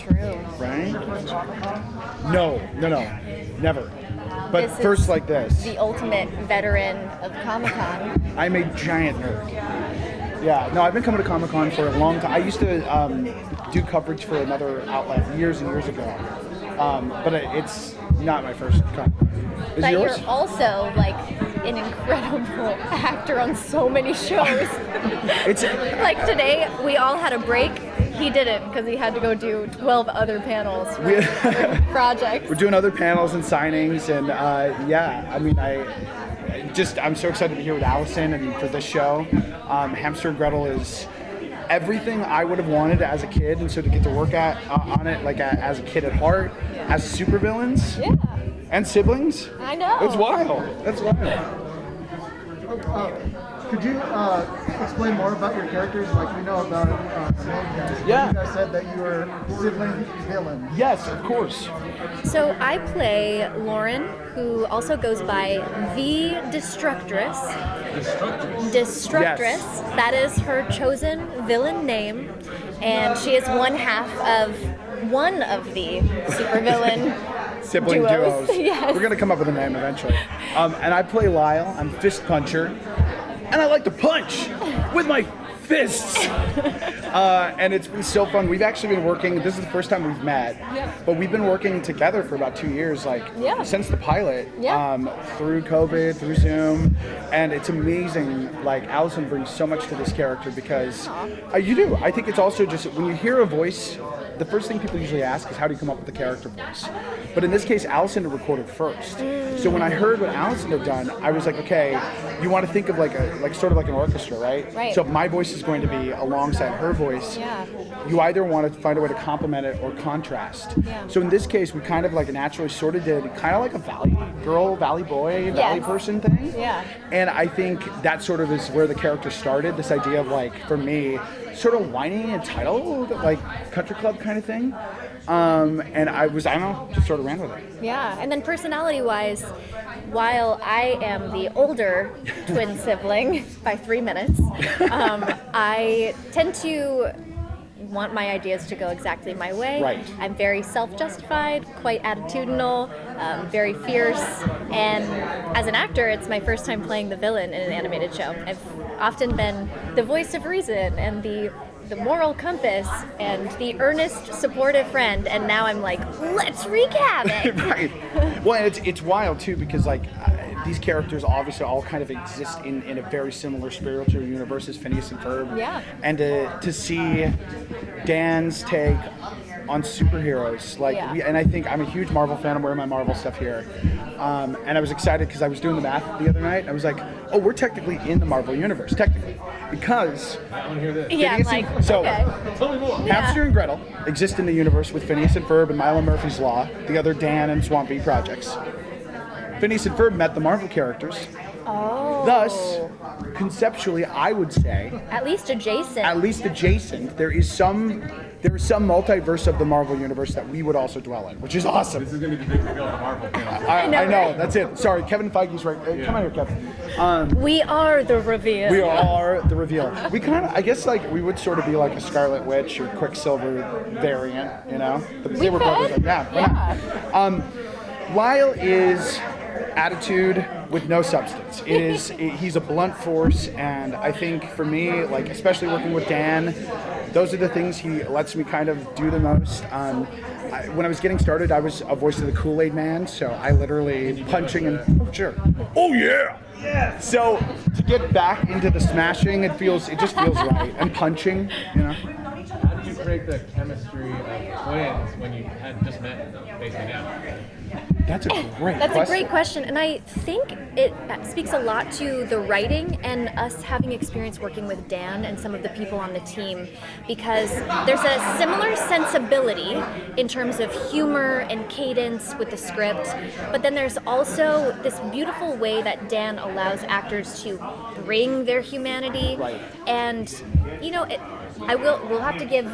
True. Right? No, never. But This first is like this. The ultimate veteran of Comic-Con. I'm a giant nerd. Yeah, no, I've been coming to Comic-Con for a long time. I used to do coverage for another outlet years and years ago. But it's not my first con. Is But yours? you're also like an incredible actor on so many shows. It's Like today, we all had a break. He didn't because he had to go do 12 other panels for projects. We're doing other panels and signings, and yeah, I mean, I'm so excited to be here with Alyson and for this show. Hamster Gretel is everything I would have wanted as a kid, and so to get to work on it like as a kid at heart, as supervillains and siblings. I know. It's wild. That's wild. Could you explain more about your characters? Like we know about Yeah. You guys said that you were sibling villain. Yes, of course. So I play Lauren, who also goes by the Destructress. Destructress. Yes. That is her chosen villain name, and she is one half of one of the supervillain Sibling duos. Yes. We're gonna come up with a name eventually. And I play Lyle. I'm fist puncher, and I like to punch with my fists. And it's been so fun. We've actually been working. This is the first time we've met, but we've been working together for about 2 years, since the pilot. Through COVID, through Zoom, and it's amazing. Like Alyson brings so much to this character because you do. I think it's also just when you hear a voice. The first thing people usually ask is how do you come up with the character voice? But in this case, Alyson had recorded first. So when I heard what Alyson had done, I was like, okay, you want to think of sort of like an orchestra, right? Right. So if my voice is going to be alongside her voice. You either want to find a way to complement it or contrast. So in this case, we kind of like naturally sort of did kind of like a Valley girl, Valley boy, Valley person thing. And I think that sort of is where the character started. This idea of like, for me, sort of whiny and entitled, like country club kind of thing. And I don't know, just sort of ran with it. Yeah, and then personality-wise, while I am the older twin sibling by 3 minutes, I tend to want my ideas to go exactly my way. Right. I'm very self-justified, quite attitudinal, very fierce, and as an actor, it's my first time playing the villain in an animated show. I've often been the voice of reason and the moral compass and the earnest, supportive friend, and now I'm like, let's wreak havoc. Right. Well, and it's wild too because like these characters obviously all kind of exist in a very similar spiritual universe as Phineas and Ferb. And to see Dan's take on superheroes, and I think I'm a huge Marvel fan. I'm wearing my Marvel stuff here, and I was excited because I was doing the math the other night. I was like, oh, we're technically in the Marvel universe, technically, because Tell me more. Hamster and Gretel exist in the universe with Phineas and Ferb and Milo Murphy's Law, the other Dan and Swampy projects. Phineas and Ferb met the Marvel characters. Thus, conceptually, I would say At least adjacent. There is some multiverse of the Marvel universe that we would also dwell in, which is awesome. This is going to be the big reveal of the Marvel film. I know, that's it. Sorry, Kevin Feige's right. Come on here, Kevin. We are the reveal. We are the reveal. We kind of, I guess, like we would sort of be like a Scarlet Witch or Quicksilver variant, you know? They were brothers. Lyle is attitude with no substance. He's a blunt force, and I think for me, like especially working with Dan, those are the things he lets me kind of do the most. When I was getting started, I was a voice of the Kool-Aid Man, so I literally punching and oh yeah. So to get back into the smashing, it just feels right, and punching, you know. How did you create the chemistry of twins when you had just met basically now? That's a great That's question. a great question, and I think it speaks a lot to the writing and us having experience working with Dan and some of the people on the team, because there's a similar sensibility in terms of humor and cadence with the script, but then there's also this beautiful way that Dan allows actors to bring their humanity, and you know, we'll have to give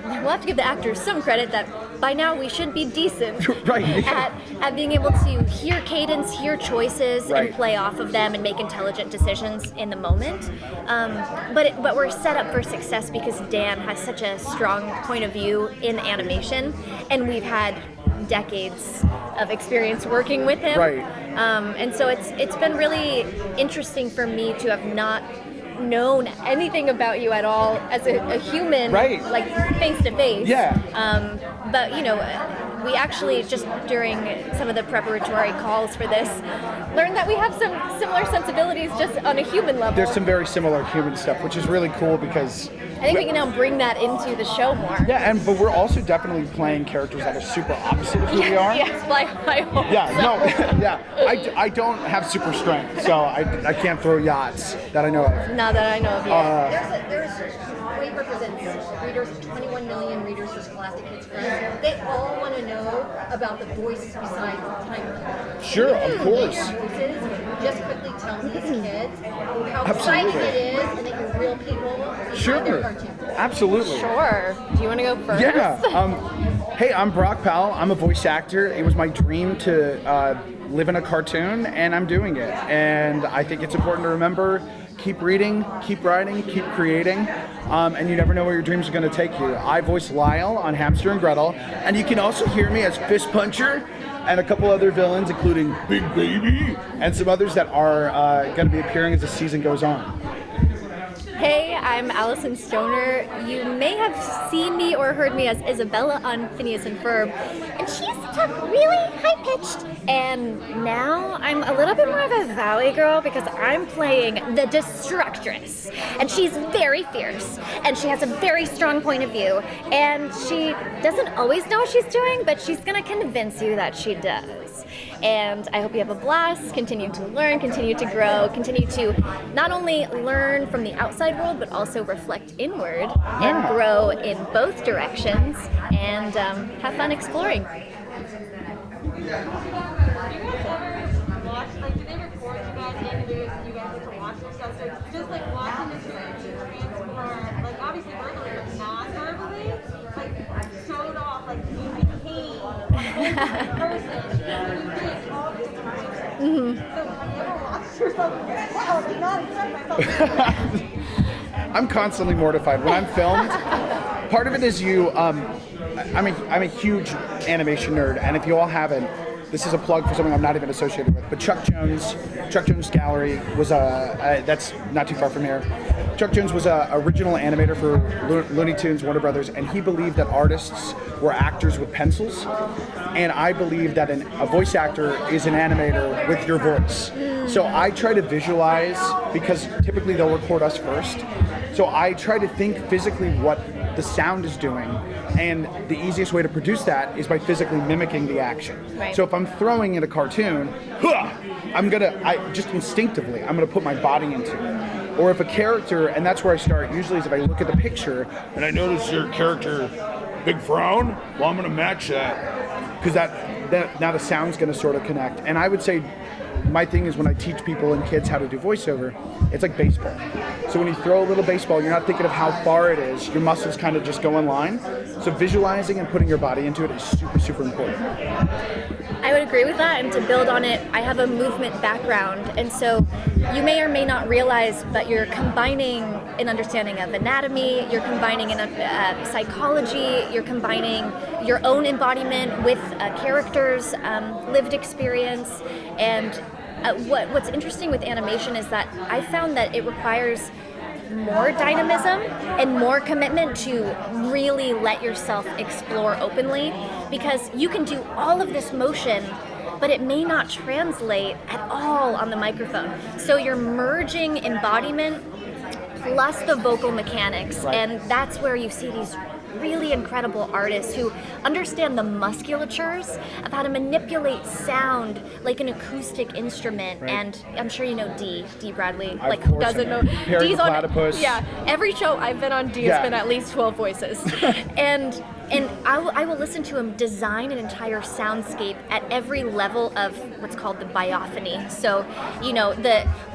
we'll have to give the actors some credit that by now we should be decent Right, yeah. at being able to hear cadence, hear choices, Right. and play off of them and make intelligent decisions in the moment. But we're set up for success because Dan has such a strong point of view in animation, and we've had decades of experience working with him. Right. And so it's been really interesting for me to have not known anything about you at all as a human, Right. like face to face. Yeah. But you know, we actually just during some of the preparatory calls for this learned that we have some similar sensibilities just on a human level. There's some very similar human stuff, which is really cool because I think we can now bring that into the show more. yeah, but we're also definitely playing characters that are super opposite of who we are. Yes, I hope Yeah, so. no, yeah. I don't have super strength, so I can't throw yachts that I know of. Not that I know of yet. There's Wade represents readers, 21 million readers for Scholastic Kids Press. They all want to know about the voices besides time. Sure, of course. Voices. Just quickly tell these kids how Absolutely. exciting it is and that you're real people behind their Sure, cartoons. absolutely. Sure. Do you want to go first? Yeah. Hey, I'm Brock Powell. I'm a voice actor. It was my dream to live in a cartoon, and I'm doing it. And I think it's important to remember: keep reading, keep writing, keep creating, and you never know where your dreams are going to take you. I voice Lyle on Hamster and Gretel, and you can also hear me as Fist Puncher and a couple other villains, including Big Baby, and some others that are going to be appearing as the season goes on. Hey, I'm Alyson Stoner. You may have seen me or heard me as Isabella on Phineas and Ferb, and she used to talk really high-pitched. And now I'm a little bit more of a valley girl because I'm playing the Destructress, and she's very fierce, and she has a very strong point of view, and she doesn't always know what she's doing, but she's gonna convince you that she does. And I hope you have a blast, continue to learn, continue to grow, continue to not only learn from the outside world, but also reflect inward and grow in both directions and have fun exploring. Do they record you guys and do you guys get to watch yourself? So just like watching the character transform, like obviously verbally, but non-verbally, like showed off, like you became a person. You did all this information. So have you ever watched yourself and you're like, wow, I did not expect myself. I'm constantly mortified when I'm filmed. Part of it is I'm a huge animation nerd, and if you all haven't, this is a plug for something I'm not even associated with, but Chuck Jones Gallery was that's not too far from here. Chuck Jones was a original animator for Looney Tunes, Warner Brothers, and he believed that artists were actors with pencils, and I believe that a voice actor is an animator with your voice. So I try to visualize, because typically they'll record us first, so I try to think physically what the sound is doing, and the easiest way to produce that is by physically mimicking the action. Right. So if I'm throwing in a cartoon, just instinctively, I'm gonna put my body into it. Or if a character, and that's where I start usually, is if I look at the picture and I notice your character, big frown, well, I'm gonna match that, because that now the sound's gonna sort of connect. And I would say my thing is when I teach people and kids how to do voiceover, it's like baseball. So when you throw a little baseball, you're not thinking of how far it is. Your muscles kind of just go in line. So visualizing and putting your body into it is super, super important. I would agree with that, and to build on it, I have a movement background, and so you may or may not realize, but you're combining an understanding of anatomy, you're combining psychology, you're combining your own embodiment with characters' lived experience, and what's interesting with animation is that I found that it requires more dynamism and more commitment to really let yourself explore openly, because you can do all of this motion, but it may not translate at all on the microphone. So you're merging embodiment plus the vocal mechanics, Right. and that's where you see these really incredible artists who understand the musculatures of how to manipulate sound like an acoustic instrument. Right. And I'm sure you know Dee Bradley. Of Like, who course I doesn't know. know? Perry Dee's the on, Platypus. yeah, every show I've been on, Dee Yeah. has been at least 12 voices. and and I will listen to him design an entire soundscape at every level of what's called the biophony. So,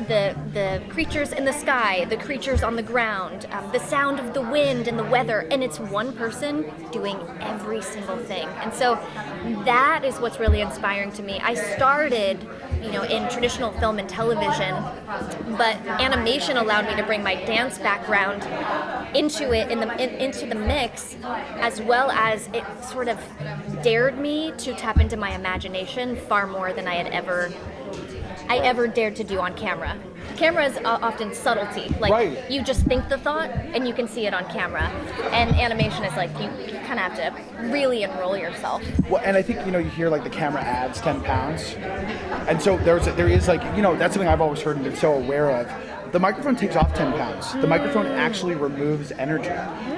the creatures in the sky, the creatures on the ground, the sound of the wind and the weather, and it's one person doing every single thing. And so that is what's really inspiring to me. I started, in traditional film and television, but animation allowed me to bring my dance background into it, into the mix, as well as it sort of dared me to tap into my imagination far more than I ever dared to do on camera. Camera is often subtlety. Like, right. You just think the thought and you can see it on camera. And animation is like, you kind of have to really enroll yourself. Well, and I think, you hear like the camera adds 10 pounds. And so there is like, that's something I've always heard and been so aware of. The microphone takes off 10 pounds. The microphone actually removes energy.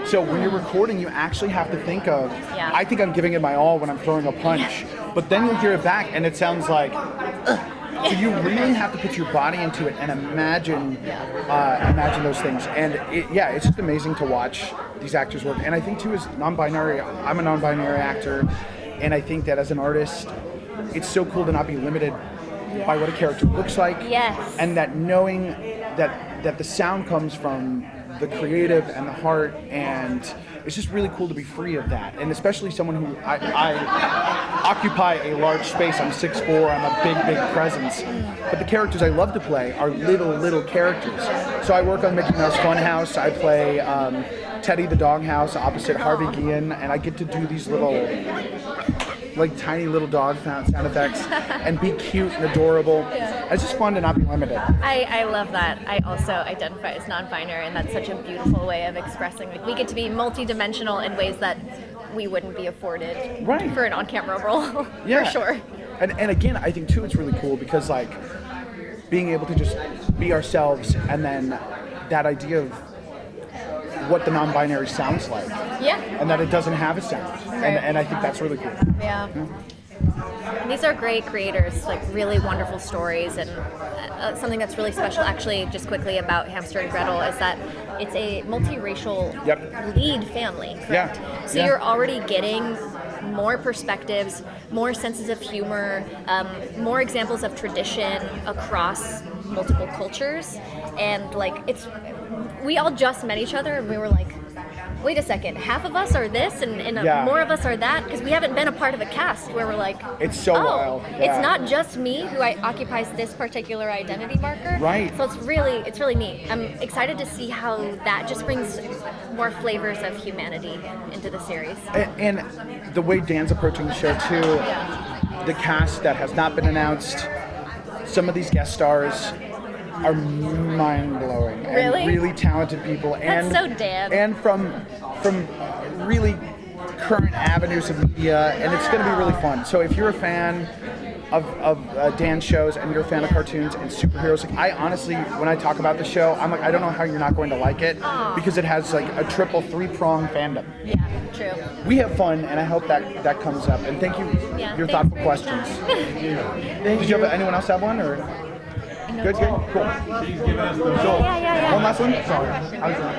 So when you're recording, you actually have to think of, I think I'm giving it my all when I'm throwing a punch. But then you'll hear it back and it sounds like, so you really have to put your body into it and imagine those things. And it's just amazing to watch these actors work. And I think too, as non-binary, I'm a non-binary actor, and I think that as an artist, it's so cool to not be limited by what a character looks like. Yes. And that knowing that the sound comes from the creative and the heart, and it's just really cool to be free of that. And especially someone who I occupy a large space. I'm 6'4", I'm a big presence. But the characters I love to play are little characters. So I work on Mickey Mouse Funhouse. I play Teddy the Doghouse opposite Harvey Guillen, and I get to do these little, like tiny little dog sound effects and be cute and adorable. It's just fun to not be limited. I love that. I also identify as non-binary, and that's such a beautiful way of expressing. Like, we get to be multidimensional in ways that we wouldn't be afforded for an on-camera role. For sure. And again, I think too, it's really cool because like being able to just be ourselves, and then that idea of what the non-binary sounds like. Yeah. And that it doesn't have a sound. Right. And I think that's really cool. Yeah. These are great creators, like really wonderful stories, and something that's really special actually, just quickly about Hamster and Gretel, is that it's a multiracial lead family, correct? Yeah. So you're already getting more perspectives, more senses of humor, more examples of tradition across multiple cultures, and like we all just met each other and we were like, wait a second, half of us are this and more of us are that, because we haven't been a part of a cast where we're like, it's so wild. It's not just me who occupies this particular identity marker. Right. So it's really neat. I'm excited to see how that just brings more flavors of humanity into the series. And the way Dan's approaching the show too, the cast that has not been announced, some of these guest stars are mind-blowing. Really? And really talented people. That's so Dan. And from really current avenues of media, and it's going to be really fun. So if you're a fan of Dan's shows and you're a fan of cartoons and superheroes, like, I honestly, when I talk about the show, I'm like, I don't know how you're not going to like it, because it has like a triple, three-prong fandom. Yeah, true. We have fun, and I hope that comes up. And thank you, your thoughtful questions. Did you have anyone else have one, or? Good, cool. She's giving us the Yeah. One last one? Sorry. I was gonna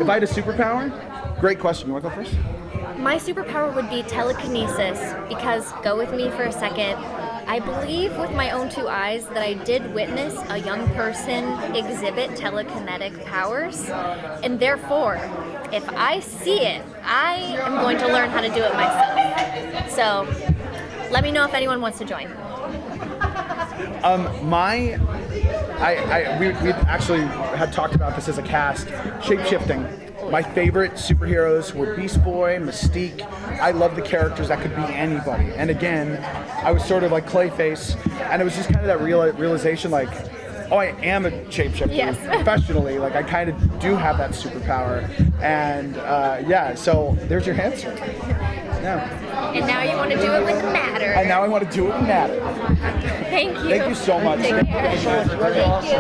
if I had a superpower? Great question. You want to go first? My superpower would be telekinesis, because, go with me for a second, I believe with my own two eyes that I did witness a young person exhibit telekinetic powers, and therefore, if I see it, I am going to learn how to do it myself. So, let me know if anyone wants to join. We actually had talked about this as a cast. Shape-shifting. My favorite superheroes were Beast Boy, Mystique. I love the characters that could be anybody. And again, I was sort of like Clayface, and it was just kind of that realization, like, oh, I am a shapeshifter professionally. Like, I kind of do have that superpower. And so there's your answer. Yeah. And now you want to do it with matter. And now I want to do it with matter. Thank you. Thank you so much. Take care. Thank you.